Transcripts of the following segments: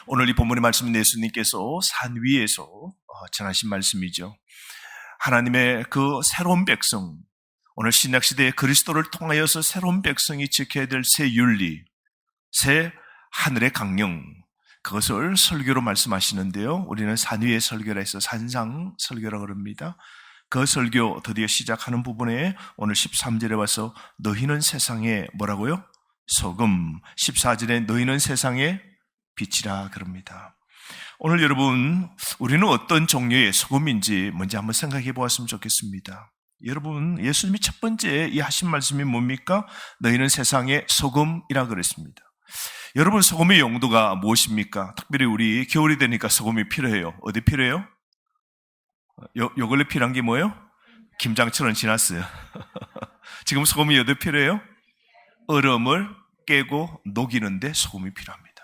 오늘 이 본문의 말씀은 예수님께서 산 위에서 전하신 말씀이죠. 하나님의 그 새로운 백성, 오늘 신약시대에 그리스도를 통하여서 새로운 백성이 지켜야 될 새 윤리, 새 하늘의 강령, 그것을 설교로 말씀하시는데요. 우리는 산 위의 설교라 해서 산상 설교라고 그럽니다. 그 설교 드디어 시작하는 부분에 오늘 13절에 와서 너희는 세상에 뭐라고요? 소금. 14절에 너희는 세상에 빛이라 그럽니다. 오늘 여러분, 우리는 어떤 종류의 소금인지 먼저 한번 생각해 보았으면 좋겠습니다. 여러분, 예수님이 첫 번째 이 하신 말씀이 뭡니까? 너희는 세상의 소금이라 그랬습니다. 여러분, 소금의 용도가 무엇입니까? 특별히 우리 겨울이 되니까 소금이 필요해요. 어디 필요해요? 요 근래 필요한 게 뭐예요? 김장철은 지났어요. 지금 소금이 어디 필요해요? 얼음을 깨고 녹이는데 소금이 필요합니다.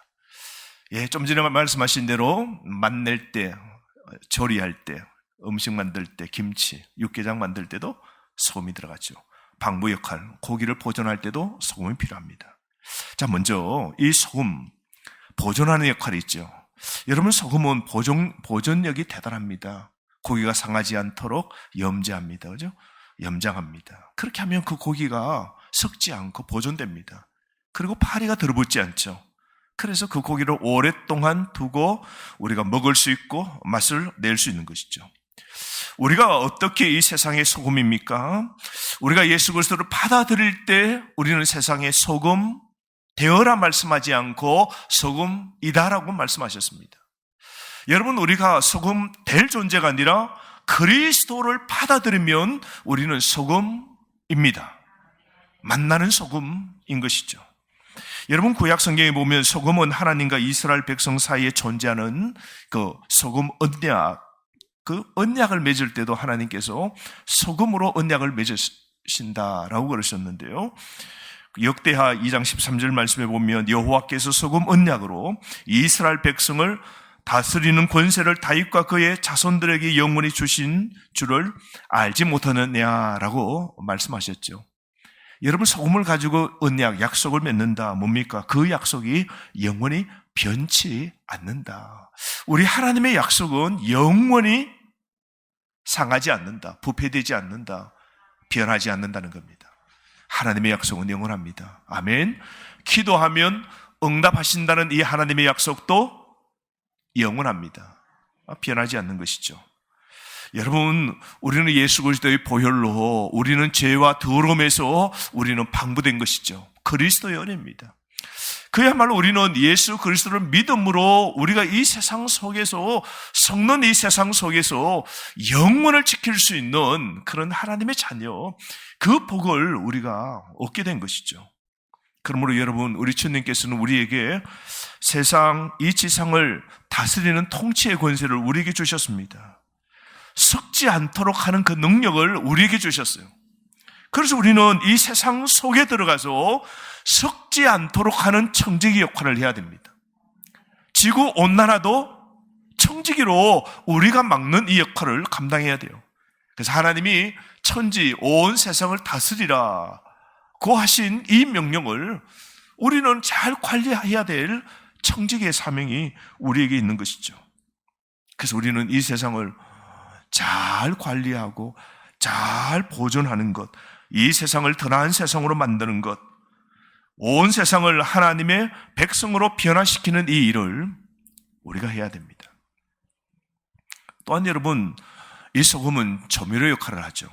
예, 좀 전에 말씀하신 대로 맛낼 때, 조리할 때, 음식 만들 때, 김치, 육개장 만들 때도 소금이 들어가죠. 방부 역할, 고기를 보존할 때도 소금이 필요합니다. 자, 먼저 이 소금, 보존하는 역할이 있죠. 여러분, 소금은 보존력이 대단합니다. 고기가 상하지 않도록 염지합니다. 그죠? 염장합니다. 그렇게 하면 그 고기가 썩지 않고 보존됩니다. 그리고 파리가 들어붙지 않죠. 그래서 그 고기를 오랫동안 두고 우리가 먹을 수 있고 맛을 낼 수 있는 것이죠. 우리가 어떻게 이 세상의 소금입니까? 우리가 예수 그리스도를 받아들일 때 우리는 세상의 소금 되어라 말씀하지 않고 소금이다라고 말씀하셨습니다. 여러분, 우리가 소금 될 존재가 아니라 그리스도를 받아들이면 우리는 소금입니다. 만나는 소금인 것이죠. 여러분, 구약 성경에 보면 소금은 하나님과 이스라엘 백성 사이에 존재하는 그 소금 언약, 그 언약을 맺을 때도 하나님께서 소금으로 언약을 맺으신다라고 그러셨는데요. 역대하 2장 13절 말씀에 보면 여호와께서 소금 언약으로 이스라엘 백성을 다스리는 권세를 다윗과 그의 자손들에게 영원히 주신 줄을 알지 못하느냐라고 말씀하셨죠. 여러분, 소금을 가지고 언약, 약속을 맺는다. 뭡니까? 그 약속이 영원히 변치 않는다. 우리 하나님의 약속은 영원히 상하지 않는다. 부패되지 않는다. 변하지 않는다는 겁니다. 하나님의 약속은 영원합니다. 아멘. 기도하면 응답하신다는 이 하나님의 약속도 영원합니다. 변하지 않는 것이죠. 여러분, 우리는 예수 그리스도의 보혈로 우리는 죄와 더러움에서 우리는 방부된 것이죠. 그리스도의 은혜입니다. 그야말로 우리는 예수 그리스도를 믿음으로 우리가 이 세상 속에서, 썩는 이 세상 속에서 영원을 지킬 수 있는 그런 하나님의 자녀, 그 복을 우리가 얻게 된 것이죠. 그러므로 여러분, 우리 주님께서는 우리에게 세상, 이 지상을 다스리는 통치의 권세를 우리에게 주셨습니다. 썩지 않도록 하는 그 능력을 우리에게 주셨어요. 그래서 우리는 이 세상 속에 들어가서 썩지 않도록 하는 청지기 역할을 해야 됩니다. 지구 온난화도 청지기로 우리가 막는 이 역할을 감당해야 돼요. 그래서 하나님이 천지 온 세상을 다스리라고 하신 이 명령을 우리는 잘 관리해야 될 청지기의 사명이 우리에게 있는 것이죠. 그래서 우리는 이 세상을 잘 관리하고 잘 보존하는 것, 이 세상을 더 나은 세상으로 만드는 것, 온 세상을 하나님의 백성으로 변화시키는 이 일을 우리가 해야 됩니다. 또한 여러분, 이 소금은 조미료 역할을 하죠.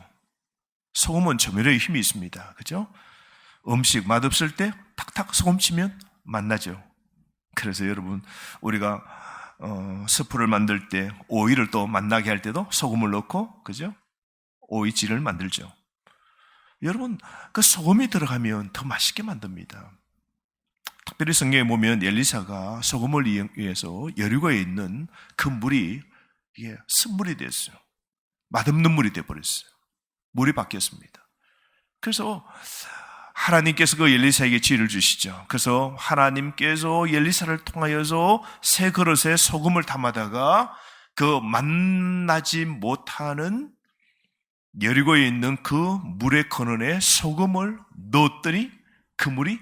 소금은 조미료의 힘이 있습니다. 그죠? 음식 맛없을 때 탁탁 소금 치면 맛나죠. 그래서 여러분, 우리가 스프를 만들 때, 오이를 또 맛나게 할 때도 소금을 넣고, 그죠? 오이질을 만들죠. 여러분, 그 소금이 들어가면 더 맛있게 만듭니다. 특별히 성경에 보면 엘리사가 소금을 이용해서 여리고에 있는 그 물이 이게 쓴물이 됐어요. 맛없는 물이 되어버렸어요. 물이 바뀌었습니다. 그래서 하나님께서 그 엘리사에게 지혜를 주시죠. 그래서 하나님께서 엘리사를 통하여서 새 그릇에 소금을 담아다가 그 만나지 못하는 여리고에 있는 그 물의 근원에 소금을 넣었더니 그 물이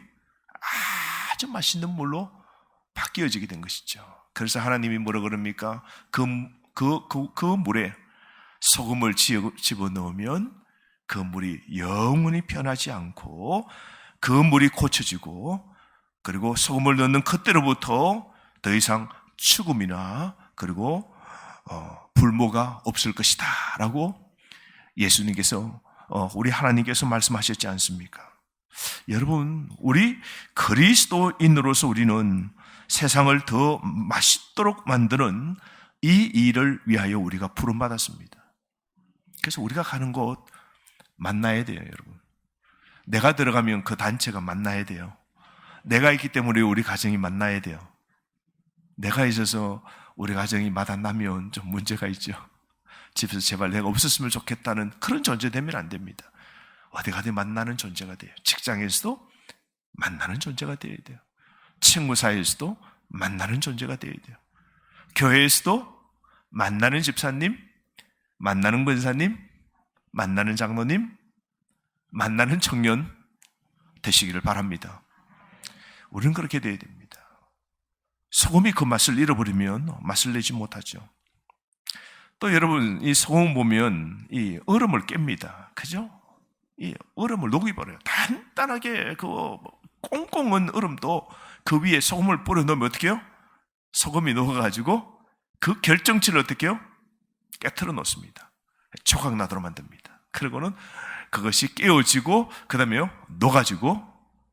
아주 맛있는 물로 바뀌어지게 된 것이죠. 그래서 하나님이 뭐라 그럽니까? 그 물에 소금을 집어넣으면 그 물이 영원히 변하지 않고 그 물이 고쳐지고, 그리고 소금을 넣는 그때로부터 더 이상 죽음이나 그리고 불모가 없을 것이다 라고 예수님께서 우리 하나님께서 말씀하셨지 않습니까? 여러분, 우리 그리스도인으로서 우리는 세상을 더 맛있도록 만드는 이 일을 위하여 우리가 부름받았습니다. 그래서 우리가 가는 곳 만나야 돼요, 여러분. 내가 들어가면 그 단체가 만나야 돼요. 내가 있기 때문에 우리 가정이 만나야 돼요. 내가 있어서 우리 가정이 마다나면 좀 문제가 있죠. 집에서 제발 내가 없었으면 좋겠다는 그런 존재 되면 안 됩니다. 어디 가든 만나는 존재가 돼요. 직장에서도 만나는 존재가 되어야 돼요. 친구 사이에서도 만나는 존재가 되어야 돼요. 교회에서도 만나는 집사님, 만나는 권사님, 만나는 장로님, 만나는 청년 되시기를 바랍니다. 우리는 그렇게 되어야 됩니다. 소금이 그 맛을 잃어버리면 맛을 내지 못하죠. 또 여러분, 이 소금 보면 이 얼음을 깹니다. 그죠? 이 얼음을 녹여버려요. 단단하게 그 꽁꽁한 얼음도 그 위에 소금을 뿌려 넣으면 어떻게 해요? 소금이 녹아가지고 그 결정체를 어떻게 해요? 깨트려 놓습니다. 조각 나도록 만듭니다. 그리고는 그것이 깨어지고 그 다음에요 녹아지고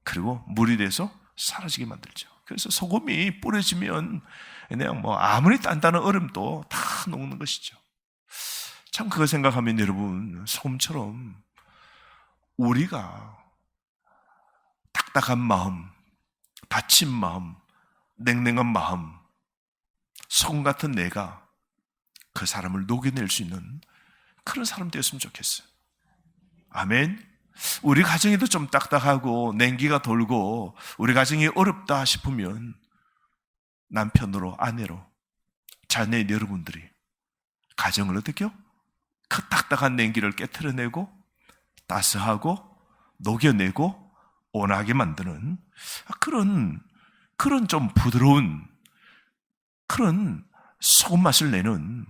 그리고 물이 돼서 사라지게 만들죠. 그래서 소금이 뿌려지면 그냥 뭐 아무리 단단한 얼음도 다 녹는 것이죠. 참 그거 생각하면 여러분, 소금처럼 우리가 딱딱한 마음, 다친 마음, 냉랭한 마음, 소금 같은 내가 그 사람을 녹여낼 수 있는 그런 사람 되었으면 좋겠어요. 아멘. 우리 가정에도 좀 딱딱하고 냉기가 돌고 우리 가정이 어렵다 싶으면 남편으로 아내로 자녀인 여러분들이 가정을 어떻게 해요? 그 딱딱한 냉기를 깨트려내고 따스하고 녹여내고 온화하게 만드는 그런 좀 부드러운 그런 소금 맛을 내는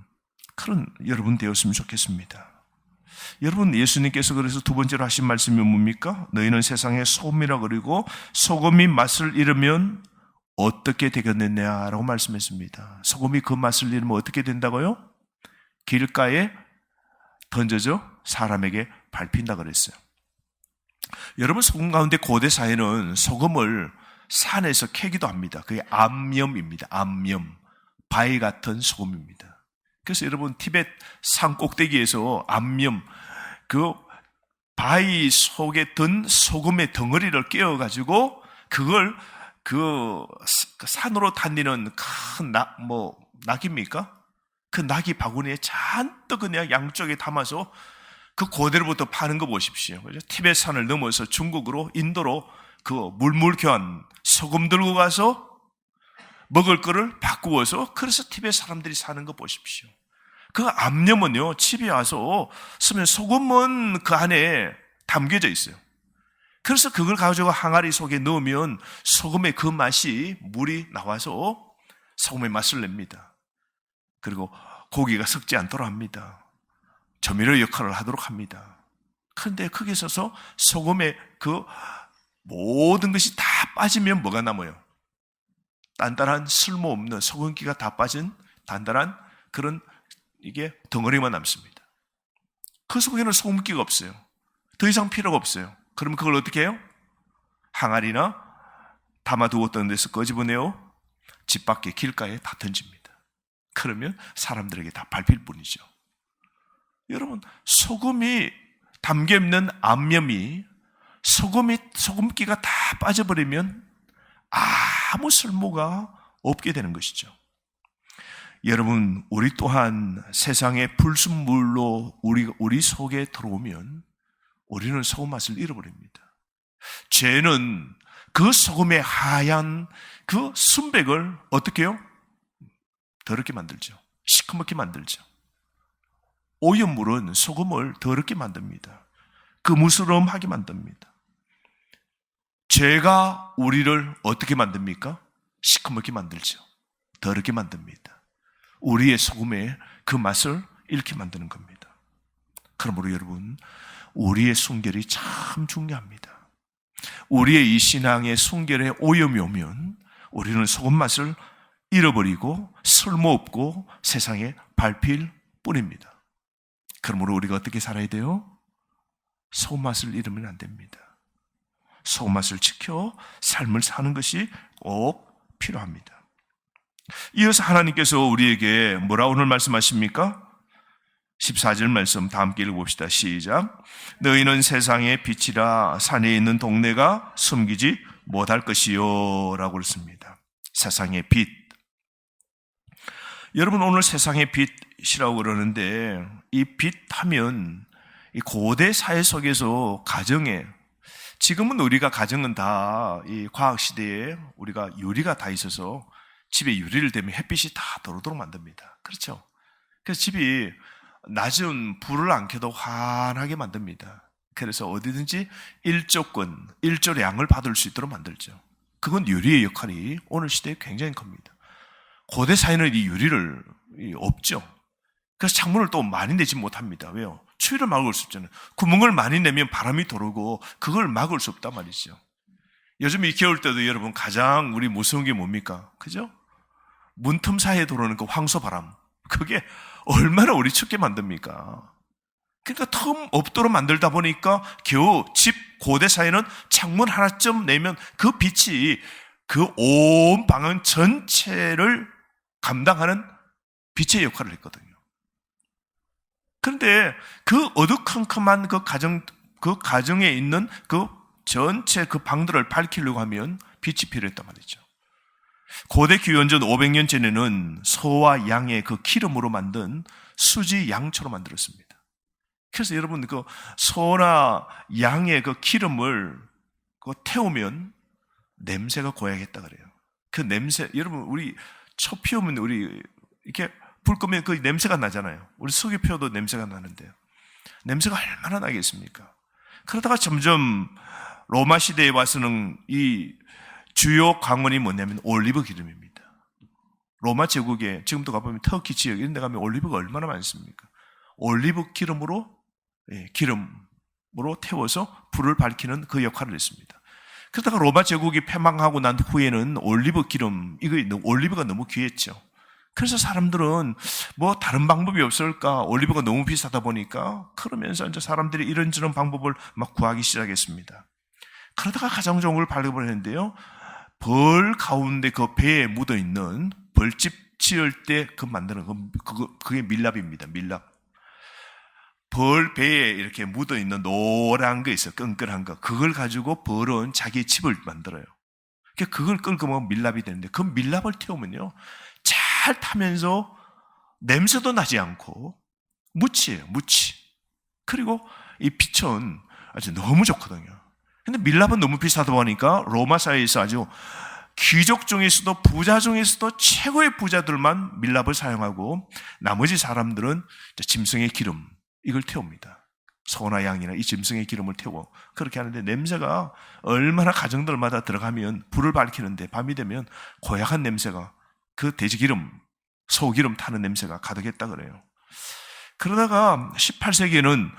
그런 여러분 되었으면 좋겠습니다. 여러분, 예수님께서 그래서 두 번째로 하신 말씀이 뭡니까? 너희는 세상의 소금이라 그러고 소금이 맛을 잃으면 어떻게 되겠느냐라고 말씀했습니다. 소금이 그 맛을 잃으면 어떻게 된다고요? 길가에 던져져 사람에게 밟힌다 그랬어요. 여러분, 소금 가운데 고대 사회는 소금을 산에서 캐기도 합니다. 그게 암염입니다. 암염, 바위 같은 소금입니다. 그래서 여러분, 티벳 산 꼭대기에서 암염, 그 바위 속에 든 소금의 덩어리를 깨어가지고 그걸 그 산으로 다니는 큰 낙입니까? 그 낙이 바구니에 잔뜩 그냥 양쪽에 담아서 그 고대로부터 파는 거 보십시오. 그죠? 티벳 산을 넘어서 중국으로, 인도로 그 물물교환 소금 들고 가서 먹을 거를 바꾸어서 그래서 티벳 사람들이 사는 거 보십시오. 그 암염은요, 집에 와서 쓰면 소금은 그 안에 담겨져 있어요. 그래서 그걸 가지고 항아리 속에 넣으면 소금의 그 맛이 물이 나와서 소금의 맛을 냅니다. 그리고 고기가 썩지 않도록 합니다. 조미료 역할을 하도록 합니다. 그런데 거기에 있어서 소금의 그 모든 것이 다 빠지면 뭐가 남아요? 단단한 쓸모없는 소금기가 다 빠진 단단한 그런 이게 덩어리만 남습니다. 그 속에는 소금기가 없어요. 더 이상 필요가 없어요. 그러면 그걸 어떻게 해요? 항아리나 담아두었던 데서 꺼집어내어 집 밖에 길가에 다 던집니다. 그러면 사람들에게 다 밟힐 뿐이죠. 여러분, 소금이 담겨있는 암염이 소금기가 다 빠져버리면 아무 쓸모가 없게 되는 것이죠. 여러분, 우리 또한 세상의 불순물로 우리 속에 들어오면 우리는 소금 맛을 잃어버립니다. 죄는 그 소금의 하얀 그 순백을 어떻게 해요? 더럽게 만들죠. 시커멓게 만들죠. 오염물은 소금을 더럽게 만듭니다. 그 무스름하게 만듭니다. 죄가 우리를 어떻게 만듭니까? 시커멓게 만들죠. 더럽게 만듭니다. 우리의 소금에 그 맛을 잃게 만드는 겁니다. 그러므로 여러분, 우리의 순결이 참 중요합니다. 우리의 이 신앙의 순결에 오염이 오면 우리는 소금 맛을 잃어버리고 쓸모없고 세상에 밟힐 뿐입니다. 그러므로 우리가 어떻게 살아야 돼요? 소금 맛을 잃으면 안 됩니다. 소금 맛을 지켜 삶을 사는 것이 꼭 필요합니다. 이어서 하나님께서 우리에게 뭐라 오늘 말씀하십니까? 14절 말씀 다 함께 읽어봅시다. 시작. 너희는 세상의 빛이라 산에 있는 동네가 숨기지 못할 것이요 라고 그랬습니다. 세상의 빛. 여러분, 오늘 세상의 빛이라고 그러는데 이 빛 하면 이 고대 사회 속에서 가정에, 지금은 우리가 가정은 다 이 과학 시대에 우리가 유리가 다 있어서 집에 유리를 대면 햇빛이 다 들어오도록 만듭니다. 그렇죠? 그래서 집이 낮은 불을 안 켜도 환하게 만듭니다. 그래서 어디든지 일조권, 일조량을 받을 수 있도록 만들죠. 그건 유리의 역할이 오늘 시대에 굉장히 큽니다. 고대 사회는 이 유리를 없죠. 그래서 창문을 또 많이 내지 못합니다. 왜요? 추위를 막을 수 없잖아요. 구멍을 많이 내면 바람이 들어오고 그걸 막을 수 없단 말이죠. 요즘 이 겨울 때도 여러분 가장 우리 무서운 게 뭡니까? 그죠? 문틈 사이에 들어오는 그 황소바람. 그게 얼마나 우리 춥게 만듭니까? 그러니까 틈 없도록 만들다 보니까 겨우 집 고대 사이는 창문 하나쯤 내면 그 빛이 그 온 방 전체를 감당하는 빛의 역할을 했거든요. 그런데 그 어두컴컴한 그 가정에 있는 그 전체 그 방들을 밝히려고 하면 빛이 필요했단 말이죠. 고대 기원전 500년 전에는 소와 양의 그 기름으로 만든 수지 양초로 만들었습니다. 그래서 여러분 그 소나 양의 그 기름을 태우면 냄새가 고약했다 그래요. 그 냄새, 여러분 우리 초 피우면 우리 이렇게 불 끄면 그 냄새가 나잖아요. 우리 석유 피워도 냄새가 나는데요. 냄새가 얼마나 나겠습니까? 그러다가 점점 로마 시대에 와서는 이 주요 광원이 뭐냐면 올리브 기름입니다. 로마 제국에 지금도 가보면 터키 지역 이런 데 가면 올리브가 얼마나 많습니까? 올리브 기름으로 태워서 불을 밝히는 그 역할을 했습니다. 그러다가 로마 제국이 패망하고 난 후에는 올리브 기름, 올리브가 너무 귀했죠. 그래서 사람들은 뭐 다른 방법이 없을까? 올리브가 너무 비싸다 보니까 그러면서 이제 사람들이 이런저런 방법을 막 구하기 시작했습니다. 그러다가 가장 좋은 걸 발견했는데요. 벌 가운데 그 배에 묻어 있는 벌집 지을 때 그 만드는 그게 밀랍입니다. 밀랍. 벌 배에 이렇게 묻어 있는 노란 거 있어요. 끈끈한 거. 그걸 가지고 벌은 자기 집을 만들어요. 그걸 끌고 먹으면 밀랍이 되는데 그 밀랍을 태우면요. 잘 타면서 냄새도 나지 않고 무치예요. 무치. 그리고 이 빛은 아주 너무 좋거든요. 근데 밀랍은 너무 비싸다 보니까 로마 사회에서 아주 귀족 중에서도 부자 중에서도 최고의 부자들만 밀랍을 사용하고 나머지 사람들은 짐승의 기름 이걸 태웁니다. 소나 양이나 이 짐승의 기름을 태워 그렇게 하는데 냄새가 얼마나 가정들마다 들어가면 불을 밝히는데 밤이 되면 고약한 냄새가 그 돼지기름, 소기름 타는 냄새가 가득했다 그래요. 그러다가 18세기에는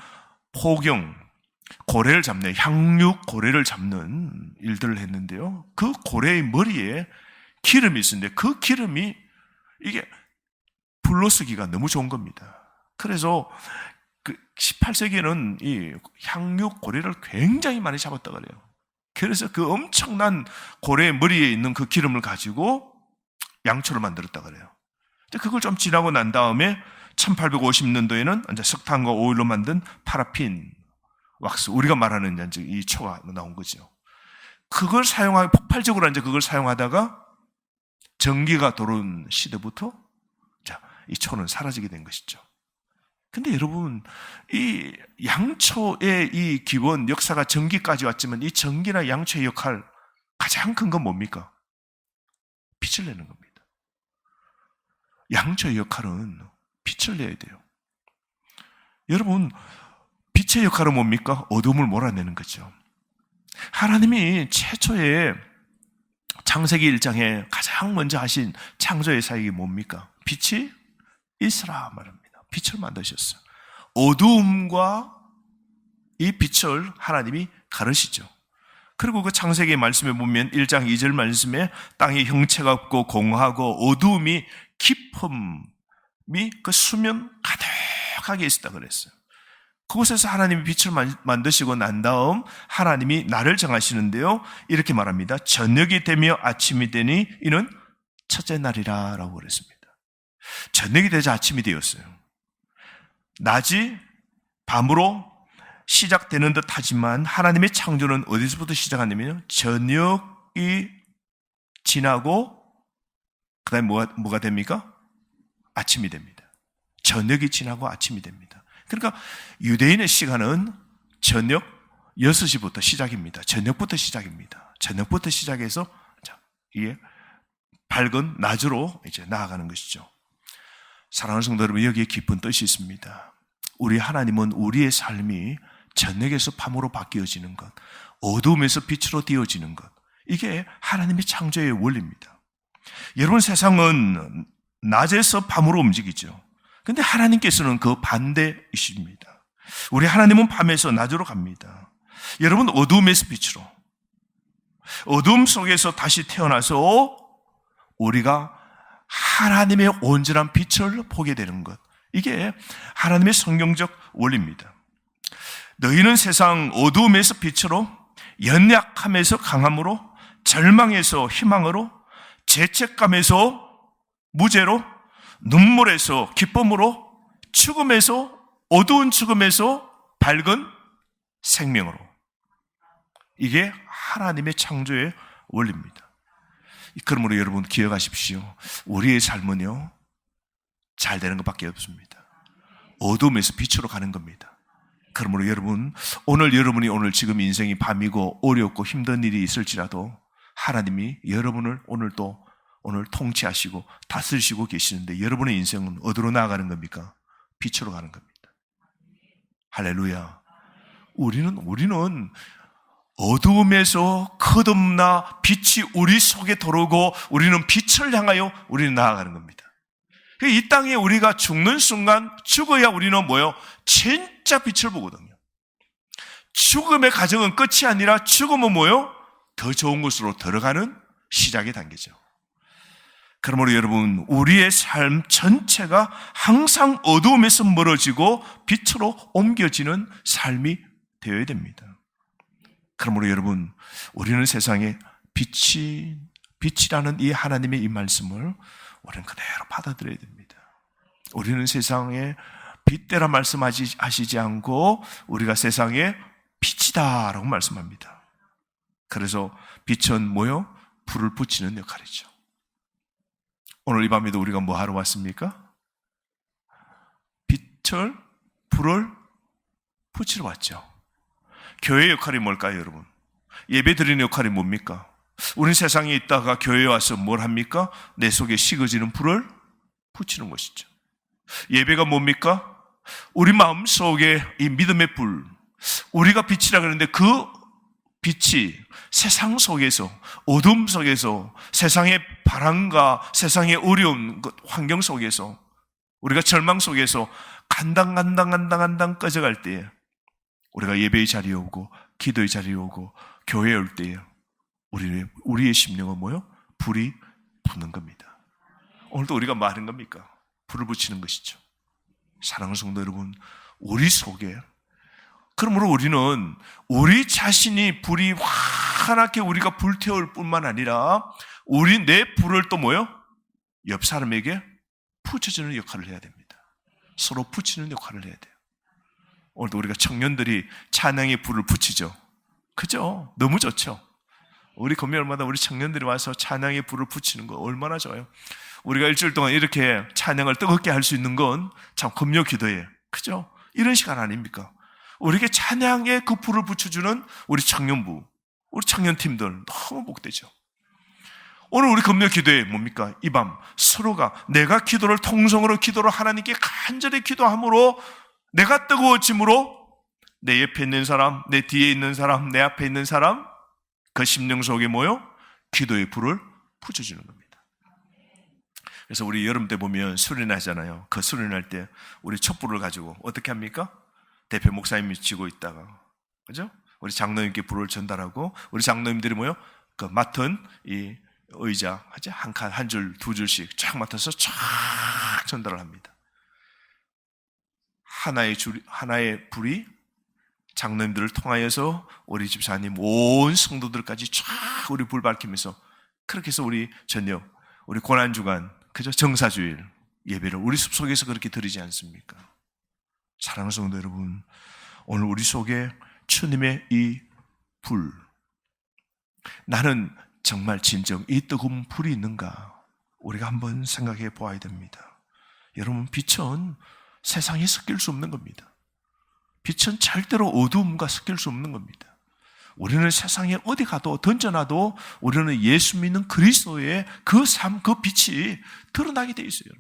포경, 고래를 잡는, 향육 고래를 잡는 일들을 했는데요. 그 고래의 머리에 기름이 있었는데 그 기름이 이게 불로 쓰기가 너무 좋은 겁니다. 그래서 그 18세기에는 이 향육 고래를 굉장히 많이 잡았다 그래요. 그래서 그 엄청난 고래의 머리에 있는 그 기름을 가지고 양초를 만들었다 그래요. 그걸 좀 지나고 난 다음에 1850년도에는 이제 석탄과 오일로 만든 파라핀 왁스, 우리가 말하는 이제 이 초가 나온 거죠. 그걸 폭발적으로 이제 그걸 사용하다가 전기가 들어온 시대부터 이 초는 사라지게 된 것이죠. 근데 여러분, 이 양초의 이 기본 역사가 전기까지 왔지만 이 전기나 양초의 역할 가장 큰 건 뭡니까? 빛을 내는 겁니다. 양초의 역할은 빛을 내야 돼요. 여러분, 빛의 역할은 뭡니까? 어둠을 몰아내는 거죠. 하나님이 최초에 창세기 1장에 가장 먼저 하신 창조의 사역이 뭡니까? 빛이 있으라 말합니다. 빛을 만드셨어요. 어두움과 이 빛을 하나님이 가르시죠. 그리고 그 창세기 말씀에 보면 1장 2절 말씀에 땅이 형체가 없고 공하고 어두움이 깊음이 그 수면 가득하게 있었다 그랬어요. 그곳에서 하나님이 빛을 만드시고 난 다음 하나님이 날을 정하시는데요. 이렇게 말합니다. 저녁이 되며 아침이 되니 이는 첫째 날이라 라고 그랬습니다. 저녁이 되자 아침이 되었어요. 낮이 밤으로 시작되는 듯 하지만 하나님의 창조는 어디서부터 시작하냐면 저녁이 지나고 그 다음에 뭐가 됩니까? 아침이 됩니다. 저녁이 지나고 아침이 됩니다. 그러니까 유대인의 시간은 저녁 6시부터 시작입니다. 저녁부터 시작입니다. 저녁부터 시작해서 이게 밝은 낮으로 이제 나아가는 것이죠. 사랑하는 성도 여러분, 여기에 깊은 뜻이 있습니다. 우리 하나님은 우리의 삶이 저녁에서 밤으로 바뀌어지는 것, 어두움에서 빛으로 띄어지는 것, 이게 하나님의 창조의 원리입니다. 여러분, 세상은 낮에서 밤으로 움직이죠. 그런데 하나님께서는 그 반대이십니다. 우리 하나님은 밤에서 낮으로 갑니다. 여러분, 어두움에서 빛으로, 어두움 속에서 다시 태어나서 우리가 하나님의 온전한 빛을 보게 되는 것, 이게 하나님의 성경적 원리입니다. 너희는 세상 어두움에서 빛으로, 연약함에서 강함으로, 절망에서 희망으로, 죄책감에서 무죄로, 눈물에서 기쁨으로, 죽음에서, 어두운 죽음에서 밝은 생명으로. 이게 하나님의 창조의 원리입니다. 그러므로 여러분 기억하십시오. 우리의 삶은요, 잘 되는 것밖에 없습니다. 어두움에서 빛으로 가는 겁니다. 그러므로 여러분, 여러분이 오늘 지금 인생이 밤이고 어렵고 힘든 일이 있을지라도 하나님이 여러분을 오늘 통치하시고 다스리시고 계시는데 여러분의 인생은 어디로 나아가는 겁니까? 빛으로 가는 겁니다. 할렐루야. 우리는 어두움에서 거듭나 빛이 우리 속에 들어오고 우리는 빛을 향하여 우리는 나아가는 겁니다. 이 땅에 우리가 죽는 순간 죽어야 우리는 뭐요? 진짜 빛을 보거든요. 죽음의 과정은 끝이 아니라 죽음은 뭐요? 더 좋은 곳으로 들어가는 시작의 단계죠. 그러므로 여러분, 우리의 삶 전체가 항상 어두움에서 멀어지고 빛으로 옮겨지는 삶이 되어야 됩니다. 그러므로 여러분, 우리는 세상에 빛이라는 이 하나님의 이 말씀을 우리는 그대로 받아들여야 됩니다. 우리는 세상에 빛되라 말씀하시지 않고 우리가 세상에 빛이다라고 말씀합니다. 그래서 빛은 뭐요? 불을 붙이는 역할이죠. 오늘 이 밤에도 우리가 뭐 하러 왔습니까? 불을 붙이러 왔죠. 교회의 역할이 뭘까요, 여러분? 예배 드리는 역할이 뭡니까? 우리 세상에 있다가 교회에 와서 뭘 합니까? 내 속에 식어지는 불을 붙이는 것이죠. 예배가 뭡니까? 우리 마음 속에 이 믿음의 불, 우리가 빛이라 그러는데 그 빛이 세상 속에서, 어둠 속에서, 세상의 바람과 세상의 어려운 환경 속에서, 우리가 절망 속에서 간당 꺼져갈 때에 우리가 예배의 자리에 오고 기도의 자리에 오고 교회에 올 때에 우리의 심령은 뭐요? 불이 붙는 겁니다. 오늘도 우리가 뭐 하는 겁니까? 불을 붙이는 것이죠. 사랑하는 성도 여러분, 우리 속에, 그러므로 우리는 우리 자신이 불이 환하게 우리가 불태울 뿐만 아니라 내 불을 또 뭐요? 옆 사람에게 붙여주는 역할을 해야 됩니다. 서로 붙이는 역할을 해야 돼요. 오늘도 우리가 청년들이 찬양의 불을 붙이죠. 그죠? 너무 좋죠? 우리 금요일마다 우리 청년들이 와서 찬양의 불을 붙이는 거 얼마나 좋아요. 우리가 일주일 동안 이렇게 찬양을 뜨겁게 할 수 있는 건 참 금요 기도예요. 그죠? 이런 시간 아닙니까? 우리에게 찬양의 그 불을 붙여주는 우리 청년부, 우리 청년팀들 너무 복되죠. 오늘 우리 금요 기도에 뭡니까? 이 밤 서로가 내가 기도를 통성으로 기도를 하나님께 간절히 기도함으로 내가 뜨거워짐으로 내 옆에 있는 사람, 내 뒤에 있는 사람, 내 앞에 있는 사람 그 심령 속에 뭐요? 기도의 불을 붙여주는 겁니다. 그래서 우리 여름 때 보면 수련하잖아요. 그 수련할 때 우리 촛불을 가지고 어떻게 합니까? 대표 목사님이 쥐고 있다가, 그죠? 우리 장로님께 불을 전달하고, 우리 장로님들이 뭐요? 그 맡은 이 의자, 한 칸, 한 줄, 두 줄씩 쫙 맡아서 쫙 전달을 합니다. 하나의 불이 장로님들을 통하여서 우리 집사님 온 성도들까지 쫙 우리 불 밝히면서, 그렇게 해서 우리 저녁, 우리 고난주간, 그죠? 정사주일 예배를 우리 숲속에서 그렇게 드리지 않습니까? 사랑하는 성도 여러분, 오늘 우리 속에 주님의 이 불, 나는 정말 진정 이 뜨거운 불이 있는가? 우리가 한번 생각해 보아야 됩니다. 여러분, 빛은 세상에 섞일 수 없는 겁니다. 빛은 절대로 어두움과 섞일 수 없는 겁니다. 우리는 세상에 어디 가도 던져놔도 우리는 예수 믿는 그리스도의 그 삶, 그 빛이 드러나게 돼 있어요.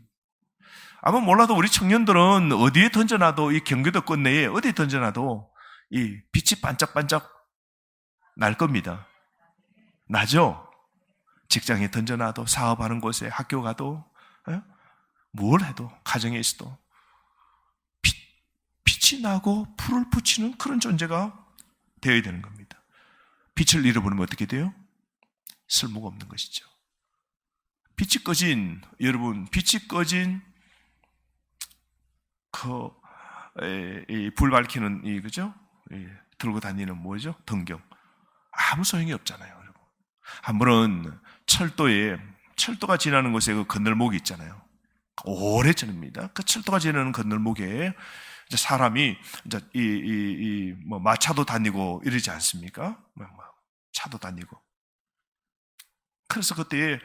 아마 몰라도 우리 청년들은 어디에 던져놔도, 이 경기도권 내에 어디에 던져놔도 이 빛이 반짝반짝 날 겁니다. 나죠? 직장에 던져놔도, 사업하는 곳에, 학교 가도, 뭘 해도, 가정에 있어도 빛이 나고 불을 붙이는 그런 존재가 되어야 되는 겁니다. 빛을 잃어버리면 어떻게 돼요? 쓸모가 없는 것이죠. 빛이 꺼진, 여러분, 빛이 꺼진 불 밝히는 그죠? 들고 다니는 뭐죠? 등경. 아무 소용이 없잖아요, 여러분. 한 번은 철도가 지나는 곳에 그 건널목이 있잖아요. 오래전입니다. 그 철도가 지나는 건널목에 이제 사람이 이제 뭐 마차도 다니고 이러지 않습니까? 차도 다니고. 그래서 그때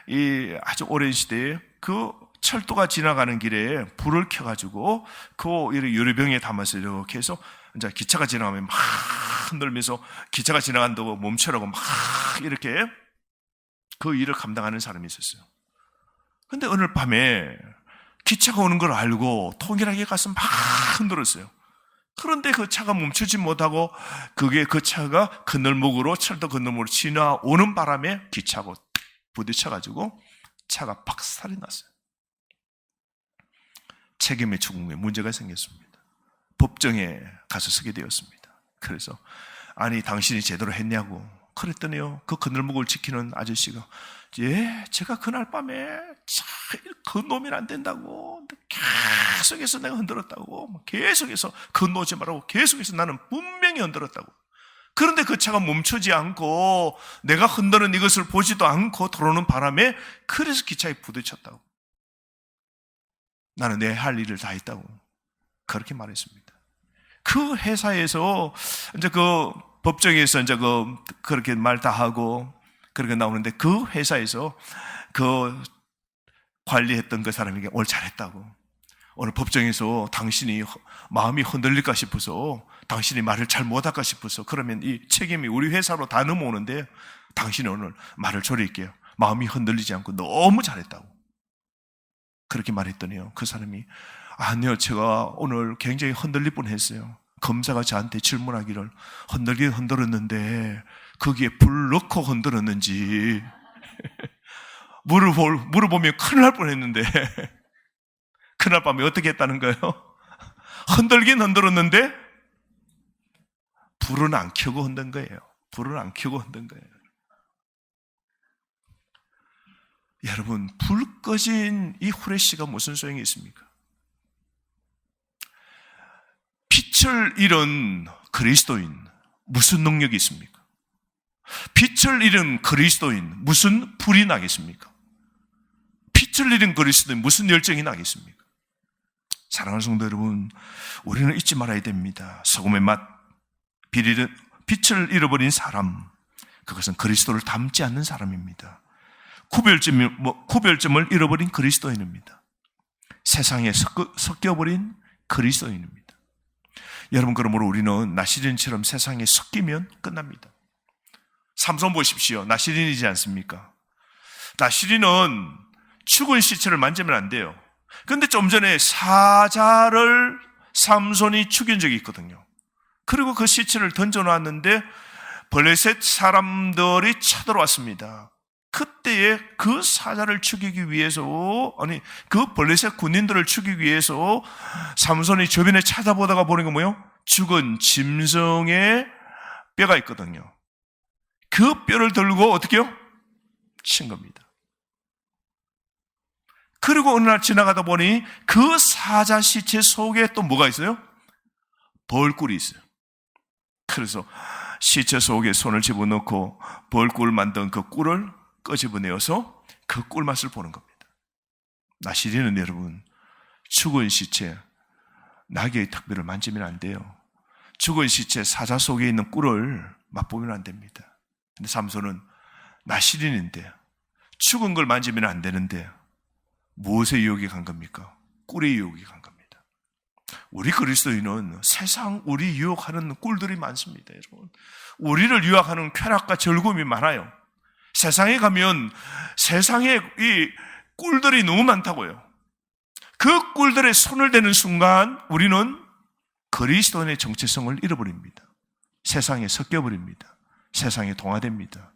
이 아주 오랜 시대에 그 철도가 지나가는 길에 불을 켜가지고 그 유리병에 담아서 이렇게 해서 이제 기차가 지나가면 막 흔들면서 기차가 지나간다고 멈추라고 막 이렇게 그 일을 감당하는 사람이 있었어요. 근데 어느 밤에 기차가 오는 걸 알고 통일하게 가서 막 흔들었어요. 그런데 그 차가 멈추지 못하고 그 차가 건널목으로, 철도 건널목으로 지나오는 바람에 기차하고 부딪혀가지고 차가 박살이 났어요. 책임의 추궁에 문제가 생겼습니다. 법정에 가서 서게 되었습니다. 그래서 아니 당신이 제대로 했냐고 그랬더니요, 그 건널목을 지키는 아저씨가 제가 그날 밤에 건너면 안 된다고 계속해서 내가 흔들었다고, 계속해서 건너지 말라고 계속해서 나는 분명히 흔들었다고. 그런데 그 차가 멈추지 않고 내가 흔드는 이것을 보지도 않고 들어오는 바람에 그래서 기차에 부딪혔다고. 나는 내 할 일을 다 했다고 그렇게 말했습니다. 그 회사에서 이제 그 법정에서 이제 그렇게 말 다 하고 그렇게 나오는데, 그 회사에서 그 관리했던 그 사람에게 오늘 잘했다고, 오늘 법정에서 당신이 마음이 흔들릴까 싶어서, 당신이 말을 잘 못할까 싶어서, 그러면 이 책임이 우리 회사로 다 넘어오는데 당신이 오늘 말을 조리할게요. 마음이 흔들리지 않고 너무 잘했다고 그렇게 말했더니요, 그 사람이 아니요, 제가 오늘 굉장히 흔들릴 뻔했어요. 검사가 저한테 질문하기를 흔들긴 흔들었는데 거기에 불 넣고 흔들었는지 물어보면 큰일 날 뻔했는데 그날 밤에 어떻게 했다는 거예요? 흔들긴 흔들었는데 불은 안 켜고 흔든 거예요. 불은 안 켜고 흔든 거예요. 여러분, 불 꺼진 이 후레쉬가 무슨 소용이 있습니까? 빛을 잃은 그리스도인 무슨 능력이 있습니까? 빛을 잃은 그리스도인 무슨 불이 나겠습니까? 빛을 잃은 그리스도인 무슨 열정이 나겠습니까? 사랑하는 성도 여러분, 우리는 잊지 말아야 됩니다. 소금의 맛, 빛을 잃어버린 사람, 그것은 그리스도를 닮지 않는 사람입니다. 구별점을 잃어버린 그리스도인입니다. 세상에 섞여버린 그리스도인입니다. 여러분, 그러므로 우리는 나시린처럼 세상에 섞이면 끝납니다. 삼손 보십시오. 나시린이지 않습니까? 나시린은 죽은 시체를 만지면 안 돼요. 그런데 좀 전에 사자를 삼손이 죽인 적이 있거든요. 그리고 그 시체를 던져놨는데 블레셋 사람들이 쳐들어왔습니다. 그때에 그 사자를 죽이기 위해서, 그 블레셋 군인들을 죽이기 위해서 삼손이 주변에 찾아보다가 보는 게 뭐예요? 죽은 짐승의 뼈가 있거든요. 그 뼈를 들고 어떻게 해요? 친 겁니다. 그리고 어느 날 지나가다 보니 그 사자 시체 속에 또 뭐가 있어요? 벌꿀이 있어요. 그래서 시체 속에 손을 집어넣고 벌꿀 만든 그 꿀을 끄집어내어서 그 꿀맛을 보는 겁니다. 나시리는 여러분, 죽은 시체, 나귀의 턱뼈를 만지면 안 돼요. 죽은 시체 사자 속에 있는 꿀을 맛보면 안 됩니다. 근데 삼손은 나시린인데 죽은 걸 만지면 안 되는데 무엇의 유혹이 간 겁니까? 꿀의 유혹이 간 겁니다. 우리 그리스도인은 세상 우리 유혹하는 꿀들이 많습니다. 여러분, 우리를 유혹하는 쾌락과 즐거움이 많아요. 세상에 가면 세상에 이 꿀들이 너무 많다고요. 그 꿀들에 손을 대는 순간 우리는 그리스도인의 정체성을 잃어버립니다. 세상에 섞여버립니다. 세상에 동화됩니다.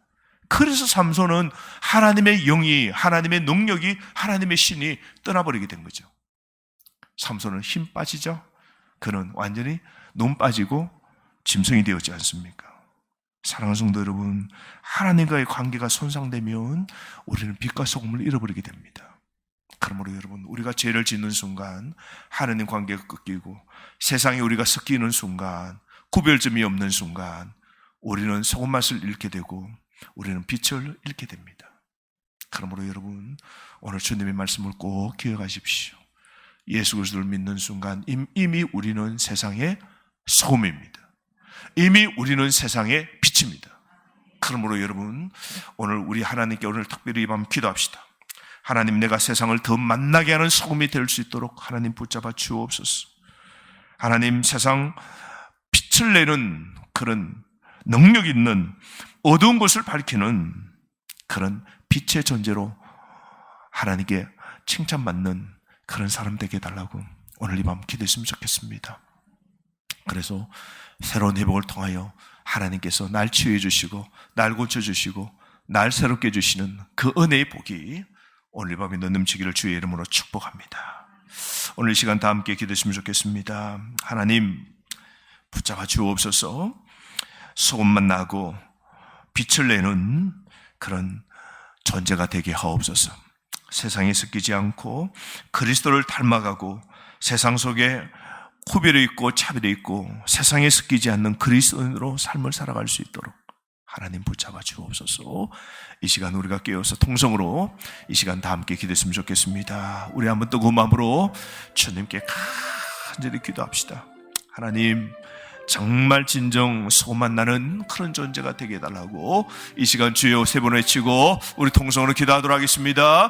그래서 삼손은 하나님의 영이, 하나님의 능력이, 하나님의 신이 떠나버리게 된 거죠. 삼손은 힘 빠지죠. 그는 완전히 눈 빠지고 짐승이 되었지 않습니까? 사랑하는 성도 여러분, 하나님과의 관계가 손상되면 우리는 빛과 소금을 잃어버리게 됩니다. 그러므로 여러분, 우리가 죄를 짓는 순간 하나님 관계가 끊기고 세상에 우리가 섞이는 순간, 구별점이 없는 순간 우리는 소금 맛을 잃게 되고 우리는 빛을 잃게 됩니다. 그러므로 여러분, 오늘 주님의 말씀을 꼭 기억하십시오. 예수 그리스도를 믿는 순간 이미 우리는 세상의 소금입니다. 이미 우리는 세상의 빛입니다. 그러므로 여러분, 오늘 우리 하나님께 오늘 특별히 이 밤 기도합시다. 하나님, 내가 세상을 더 만나게 하는 소금이 될 수 있도록 하나님 붙잡아 주옵소서. 하나님, 세상 빛을 내는 그런 능력 있는 어두운 곳을 밝히는 그런 빛의 존재로 하나님께 칭찬받는 그런 사람 되게 해달라고 오늘 이 밤 기도했으면 좋겠습니다. 그래서 새로운 회복을 통하여 하나님께서 날 치유해 주시고 날 고쳐주시고 날 새롭게 해주시는 그 은혜의 복이 오늘 이 밤에 넘치기를 주의 이름으로 축복합니다. 오늘 이 시간 다 함께 기도했으면 좋겠습니다. 하나님, 붙잡아 주옵소서. 소금만 나고 빛을 내는 그런 존재가 되게 하옵소서. 세상에 섞이지 않고 그리스도를 닮아가고 세상 속에 구별이 있고 차별이 있고 세상에 섞이지 않는 그리스도인으로 삶을 살아갈 수 있도록 하나님 붙잡아 주옵소서. 이 시간 우리가 깨어서 통성으로 이 시간 다 함께 기도했으면 좋겠습니다. 우리 한번 뜨거운 마음으로 주님께 간절히 기도합시다. 하나님, 정말 진정 소만 나는 그런 존재가 되게 해달라고 이 시간 주여 세 번 외치고 우리 통성으로 기도하도록 하겠습니다.